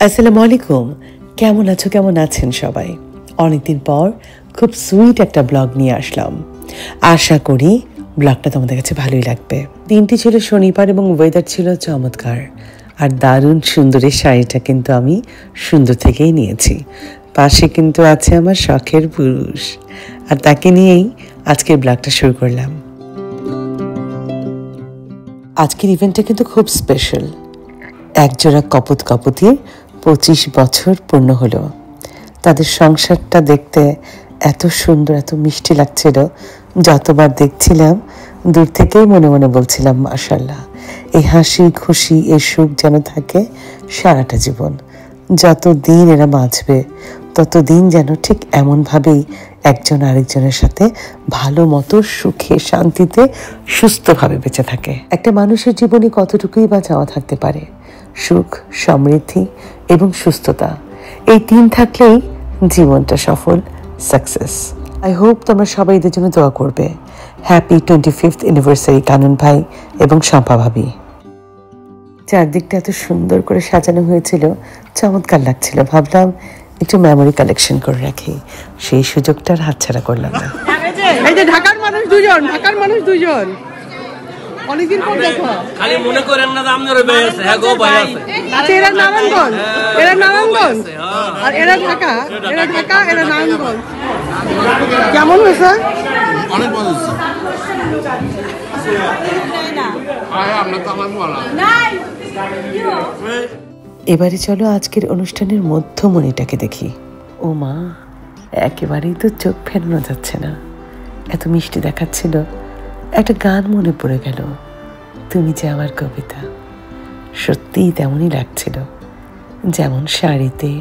আসসালামু আলাইকুম। কেমন আছো, কেমন আছেন সবাই? অনেকদিন পর খুব সুইট একটা ব্লগ নিয়ে আসলাম। আশা করি ব্লগটা তোমাদের কাছে ভালোই লাগবে। দিনটি ছিল শনিবার এবং ওয়েদার ছিল চমৎকার। আর দারুণ সুন্দরের শাড়িটা কিন্তু আমি সুন্দর থেকেই নিয়েছি। পাশে কিন্তু আছে আমার শখের পুরুষ, আর তাকে নিয়েই আজকের ব্লগটা শুরু করলাম। আজকের ইভেন্টটা কিন্তু খুব স্পেশাল। একজোড়া কপোতির 25 বছর পূর্ণ হলো। তাদের সংসারটা দেখতে এত সুন্দর, এত মিষ্টি লাগছিল। যতবার দেখছিলাম দূর থেকেই মনে মনে বলছিলাম মাশাআল্লাহ, এই হাসি খুশি এই সুখ যেন থাকে সারাটা জীবন। যতদিন এরা বাঁচবে ততদিন যেন ঠিক এমনভাবেই একজন আরেকজনের সাথে ভালো মতো সুখে শান্তিতে সুস্থভাবে বেঁচে থাকে। একটা মানুষের জীবনে কতটুকুই বা চাওয়া থাকতে পারে? সুখ, সমৃদ্ধি এবং সুস্থতা, এই তিন থাকলেই জীবনটা সফল, সাকসেস। আই হোপ তোমরা সবাই এদের জন্য দোয়া করবে। হ্যাপি 25th অ্যানিভার্সারি কানুন ভাই এবং শম্পা ভাবি। চারদিকটা এত সুন্দর করে সাজানো হয়েছিল, চমৎকার লাগছিল। ভাবলাম একটু মেমোরি কালেকশন করে রাখি, সেই সুযোগটা আর হাতছাড়া করলাম না। এই যে ঢাকার মানুষ দুজন অনেকদিন পর দেখো। খালি মনে করেন না আপনার বেশ হ্যাঁ গো ভাই আছে। আচ্ছা, এরা নারায়ণগঞ্জ আর এরা ঢাকা এরা নারায়ণগঞ্জ। কেমন হয়েছে? অনেক ভালো হয়েছে। এবারে চলো আজকের অনুষ্ঠানের মধ্যমণিটাকে দেখি। ও মা, একেবারেই তো চোখ ফেরানো যাচ্ছে না, এত মিষ্টি দেখাচ্ছিল। একটা গান মনে পড়ে গেল, তুমি যে আমার কবিতা। সত্যিই তেমনই লাগছিল, যেমন শাড়িতে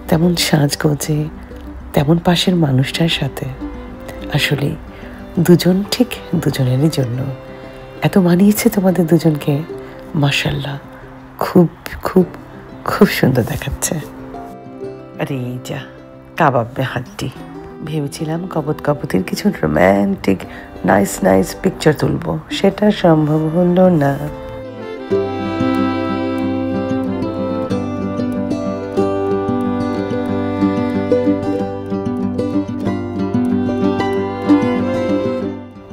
তেমন সাজগোজে, তেমন পাশের মানুষটার সাথে। আসলে দুজন ঠিক দুজনেরই জন্য। এত মানিয়েছে তোমাদের দুজনকে, মাশাআল্লাহ, খুব খুব খুব সুন্দর দেখাচ্ছে। আরে এই যা কাবাব মে হাড্ডি। ভেবেছিলাম কপোতির কিছু রোম্যান্টিক নাইস পিকচার তুলবো, সেটা সম্ভব হলো না।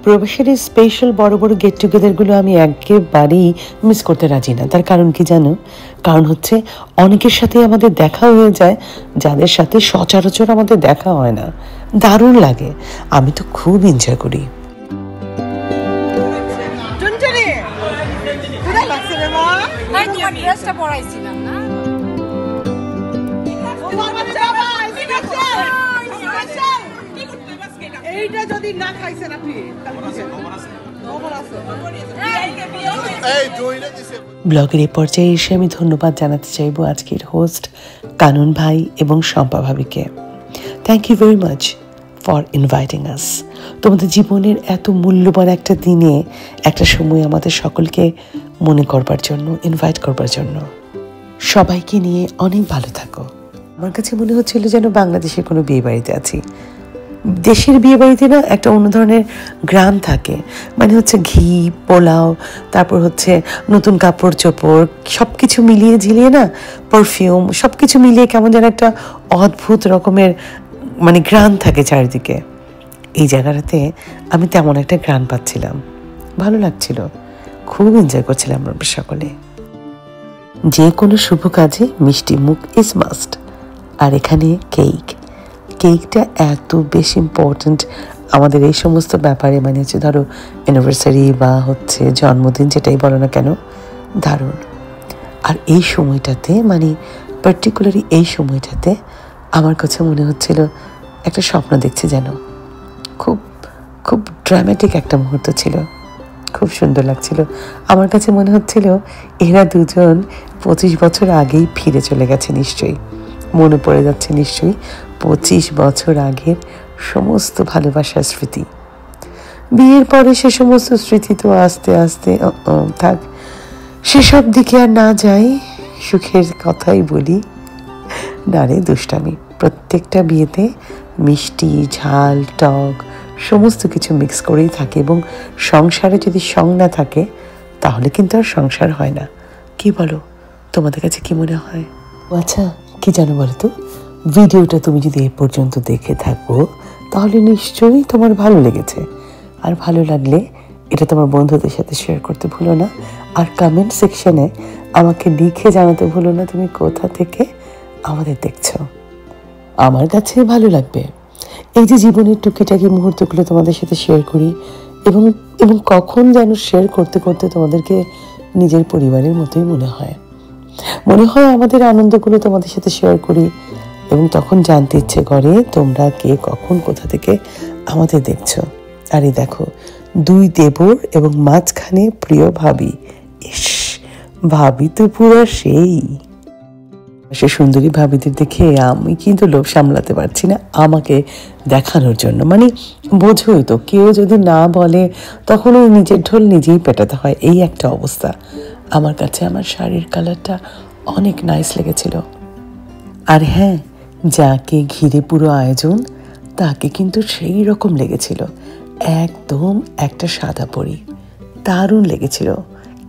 প্রবাসের এই স্পেশাল বড় বড় গেট টুগেদারগুলো আমি একেবারেই মিস করতে রাজি না। তার কারণ কি জানো? কারণ হচ্ছে অনেকের সাথে আমাদের দেখা হয়ে যায় যাদের সাথে সচরাচর আমাদের দেখা হয় না। দারুণ লাগে, আমি তো খুব এনজয় করি। এইটা যদি না খাইছেন আপনি ব্লগের এই পর্যায়ে এসে আমি ধন্যবাদ জানাতে চাইবো আজকের হোস্ট কানুন ভাই এবং শম্পা ভাবিকে। Thank you very much for inviting us. তোমাদের জীবনের এত মূল্যবান একটা দিনে, একটা সময় আমাদের সকলকে মনে করবার জন্য, ইনভাইট করবার জন্য। সবাইকে নিয়ে অনেক ভালো থাকো। আমার কাছে মনে হচ্ছিল যেন বাংলাদেশের কোনো বিয়ে বাড়িতে আছি। দেশের বিয়ে বাড়িতে না একটা অন্য ধরনের গ্রাম থাকে, মানে হচ্ছে ঘি, পোলাও, তারপর হচ্ছে নতুন কাপড় চোপড়, সব কিছু মিলিয়ে ঝিলিয়ে না, পারফিউম, সব কিছু মিলিয়ে কেমন যেন একটা অদ্ভুত রকমের মানে গ্রান থাকে চারিদিকে। এই জায়গাটাতে আমি তেমন একটা গ্রান পাচ্ছিলাম, ভালো লাগছিল, খুব এনজয় করছিলাম আমরা সকলে। যে কোনো শুভ কাজে মিষ্টি মুখ ইজ মাস্ট। আর এখানে কেকটা এত বেশি ইম্পর্ট্যান্ট আমাদের এই সমস্ত ব্যাপারে, মানে হচ্ছে ধরো অ্যানিভার্সারি বা হচ্ছে জন্মদিন, যেটাই বলো না কেন, দারুণ। আর এই সময়টাতে, মানে পার্টিকুলারলি এই সময়টাতে আমার কাছে মনে হচ্ছিল একটা স্বপ্ন দেখছি যেন। খুব খুব ড্রামাটিক একটা মুহূর্ত ছিল, খুব সুন্দর লাগছিল। আমার কাছে মনে হচ্ছিল এরা দুজন 25 বছর আগেই ফিরে চলে গেছে। নিশ্চয়ই মনে পড়ে যাচ্ছে নিশ্চয়ই 25 বছর আগের সমস্ত ভালোবাসার স্মৃতি। বিয়ের পরে সে সমস্ত স্মৃতি তো আস্তে আস্তে থাক, সেসব দিকে আর না যাই, সুখের কথাই বলি। না রে দুষ্টামি, প্রত্যেকটা বিয়েতে মিষ্টি, ঝাল, টক সমস্ত কিছু মিক্স করেই থাকে, এবং সংসারে যদি সং না থাকে তাহলে কিন্তু আর সংসার হয় না। কি বলো? তোমাদের কাছে কি মনে হয়? আচ্ছা, কি জানো বলো তো, ভিডিওটা তুমি যদি এই পর্যন্ত দেখে থাকো তাহলে নিশ্চয়ই তোমার ভালো লেগেছে। আর ভালো লাগলে এটা তোমার বন্ধুদের সাথে শেয়ার করতে ভুলো না। আর কমেন্ট সেকশনে আমাকে লিখে জানাতে ভুলো না তুমি কোথা থেকে আমাদের দেখছো। আমার কাছে ভালো লাগবে এই যে জীবনের টুকিটাকি মুহূর্তগুলো তোমাদের সাথে শেয়ার করি, এবং এবং কখন যেন শেয়ার করতে করতে তোমাদেরকে নিজের পরিবারের মতোই মনে হয় আমাদের আনন্দগুলো তোমাদের সাথে শেয়ার করি, এবং তখন জানতে ইচ্ছে করে তোমরা কে কখন কোথা থেকে আমাদের দেখছো। আর এই দেখো, 2 দেবর এবং মাঝখানে প্রিয় ভাবি। ইস, ভাবি তো পুরো সে সুন্দরী ভাবিদের দেখে আমি কিন্তু লোভ সামলাতে পারছি না আমাকে দেখানোর জন্য। মানে বোঝোই তো, কেউ যদি না বলে তখন ওই নিজের ঢোল নিজেই পেটাতে হয়, এই একটা অবস্থা। আমার কাছে আমার শাড়ির কালারটা অনেক নাইস লেগেছিল। আর হ্যাঁ, যাকে ঘিরে পুরো আয়োজন তাকে কিন্তু সেই রকম লেগেছিল, একদম একটা সাদা পরি, দারুণ লেগেছিল,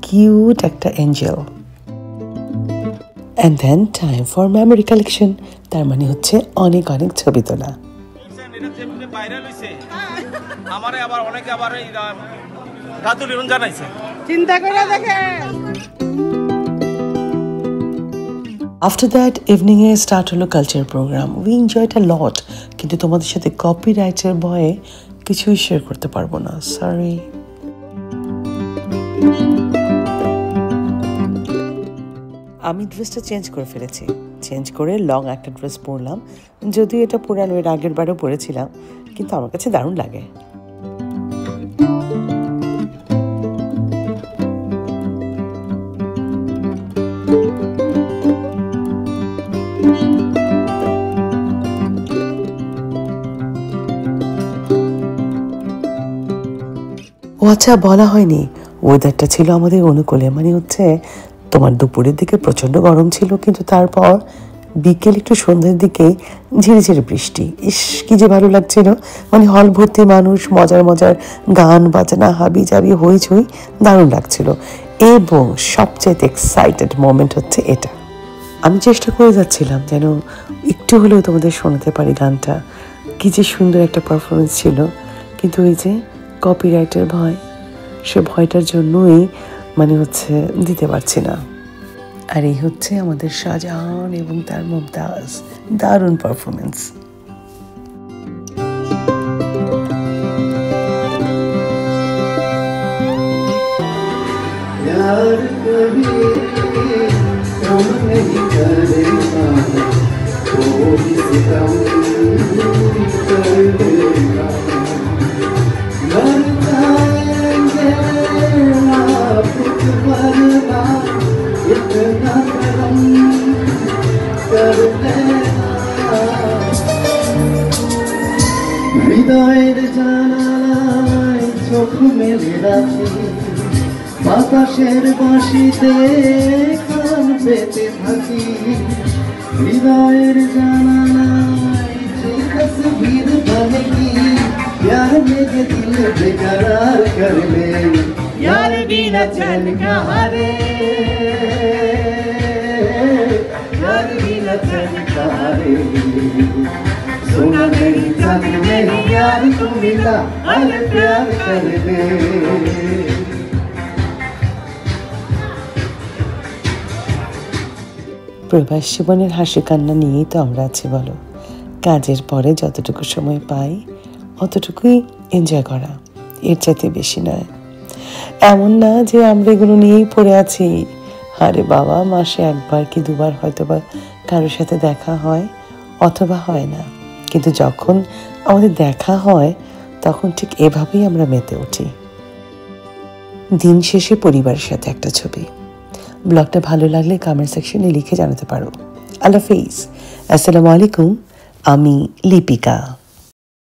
কিউট একটা Angel. And then time for memory collection, তার মানে হচ্ছে অনেক অনেক ছবি তোলা। চিন্তা করে দেখে। After that evening এ স্টার্ট হলো culture program. We enjoyed a lot, কিন্তু তোমাদের সাথে কপিরাইটের ভয়ে কিছুই শেয়ার করতে পারবো না, সরি। আমি ড্রেসটা চেঞ্জ করে ফেলেছি, চেঞ্জ করে লং একটা ড্রেস পরলাম। যদিও এটা পুরানো, এর আগের বারেও পরেছিলাম, কিন্তু আমার কাছে দারুণ লাগে। ও আচ্ছা, বলা হয়নি, ওয়েদারটা ছিল আমাদের অনুকূলে। মানে হচ্ছে তোমার দুপুরের দিকে প্রচণ্ড গরম ছিল, কিন্তু তারপর বিকেল একটু সন্ধ্যের দিকে ঝিরিঝিরি বৃষ্টি। ইস, কি যে ভালো লাগছিল। মানে হল ভর্তি মানুষ, মজার মজার গান বাজনা, হাবি জাবি হইচই, দারুণ লাগছিল। এবং সবচেয়ে এক্সাইটেড মোমেন্ট হচ্ছে এটা, আমি চেষ্টা করে যাচ্ছিলাম যেন একটু হলেও তোমাদের শোনাতে পারি গানটা। কি যে সুন্দর একটা পারফরমেন্স ছিল, কিন্তু ওই যে কপিরাইটের ভয়, সে ভয়টার জন্যই মানে হচ্ছে দিতে পারছি না। আর এই হচ্ছে আমাদের শাহজাহান এবং তার মুমতাজ, দারুণ পারফরমেন্স। হৃদয়ের জানালায় চোখ মেলে রাখি, বাতাসের বাঁশিতে কান পেতে থাকি। হৃদয়ের জানালায় তসবীর বনেগি, यार मेरे दिल बेकरार कर ले, यार बिना चैन कहाँ रे, यार बिना चैन कहाँ रे। सुना मेरी जान मेरी यार तू मिला, अरे प्यार कर ले। প্রবাস জীবনের হাসি কান্না নিয়েই তো আমরা আছি বলো। কাজের পরে যতটুকু সময় পাই অতটুকুই এনজয় করা, এর চাইতে বেশি নয়। এমন না যে আমরা এগুলো নিয়েই পড়ে আছি। আরে বাবা, মাসে একবার কি দুবার হয়তো বা কারোর সাথে দেখা হয় অথবা হয় না, কিন্তু যখন আমাদের দেখা হয় তখন ঠিক এভাবেই আমরা মেতে উঠি। দিন শেষে পরিবারের সাথে একটা ছবি। ব্লগটা ভালো লাগলে কমেন্ট সেকশনে লিখে জানাতে পারো। আল্লাহ হাফেজ, আসসালামু আলাইকুম। আমি লিপিকা।